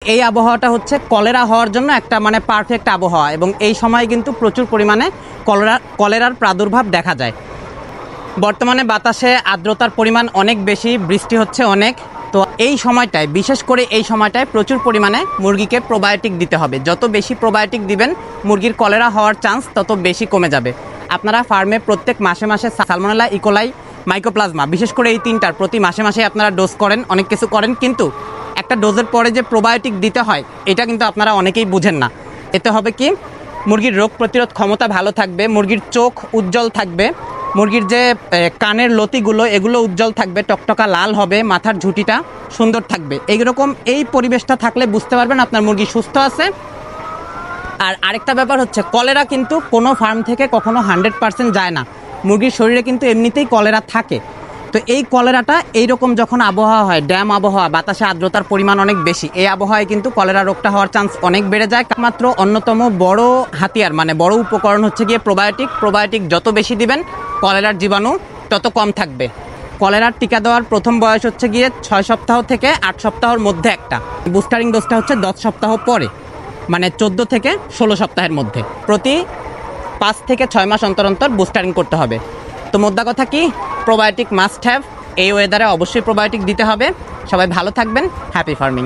এই আবহাওয়াটা হচ্ছে কলেরা হওয়ার জন্য একটা মানে পারফেক্ট আবহাওয়া এবং এই সময় কিন্তু প্রচুর পরিমাণে কলেরার প্রাদুর্ভাব দেখা যায়। বর্তমানে বাতাসে আর্দ্রতার পরিমাণ অনেক বেশি, বৃষ্টি হচ্ছে অনেক। তো এই সময়টায়, বিশেষ করে এই সময়টায় প্রচুর পরিমাণে মুরগিকে প্রোবায়োটিক দিতে হবে। যত বেশি প্রোবায়োটিক দিবেন মুরগির কলেরা হওয়ার চান্স তত বেশি কমে যাবে। আপনারা ফার্মে প্রত্যেক মাসে মাসে সালমোনেলা, ইকোলাই, মাইকোপ্লাজমা, বিশেষ করে এই তিনটার প্রতি মাসে মাসে আপনারা ডোজ করেন, অনেক কিছু করেন, কিন্তু একটা ডোজের পরে যে প্রোবায়োটিক দিতে হয় এটা কিন্তু আপনারা অনেকেই বুঝেন না। এতে হবে কি, মুরগির রোগ প্রতিরোধ ক্ষমতা ভালো থাকবে, মুরগির চোখ উজ্জ্বল থাকবে, মুরগির যে কানের লতিগুলো এগুলো উজ্জ্বল থাকবে, টকটকা লাল হবে, মাথার ঝুঁটিটা সুন্দর থাকবে। এইরকম এই পরিবেশটা থাকলে বুঝতে পারবেন আপনার মুরগি সুস্থ আছে। আর আরেকটা ব্যাপার হচ্ছে, কলেরা কিন্তু কোনো ফার্ম থেকে কখনো 100% যায় না। মুরগির শরীরে কিন্তু এমনিতেই কলেরা থাকে। তো এই কলেরাটা এইরকম যখন আবহাওয়া হয়, ড্যাম আবহাওয়া, বাতাসে আর্দ্রতার পরিমাণ অনেক বেশি, এই আবহাওয়ায় কিন্তু কলেরা রোগটা হওয়ার চান্স অনেক বেড়ে যায়। মাত্র অন্যতম বড় হাতিয়ার মানে বড় উপকরণ হচ্ছে গিয়ে প্রোবায়োটিক। প্রোবায়োটিক যত বেশি দিবেন কলেরার জীবাণু তত কম থাকবে। কলেরার টিকা দেওয়ার প্রথম বয়স হচ্ছে গিয়ে 6 সপ্তাহ থেকে 8 সপ্তাহের মধ্যে একটা, বুস্টারিং ডোজটা হচ্ছে 10 সপ্তাহ পরে, মানে 14 থেকে 16 সপ্তাহের মধ্যে। প্রতি 5 থেকে 6 মাস অন্তর অন্তর বুস্টারিং করতে হবে। তো মোদ্দা কথা কি, প্রোবায়োটিক মাস্ট হ্যাভ। এই ওয়েদারে অবশ্যই প্রোবায়োটিক দিতে হবে। সবাই ভালো থাকবেন। Happy farming.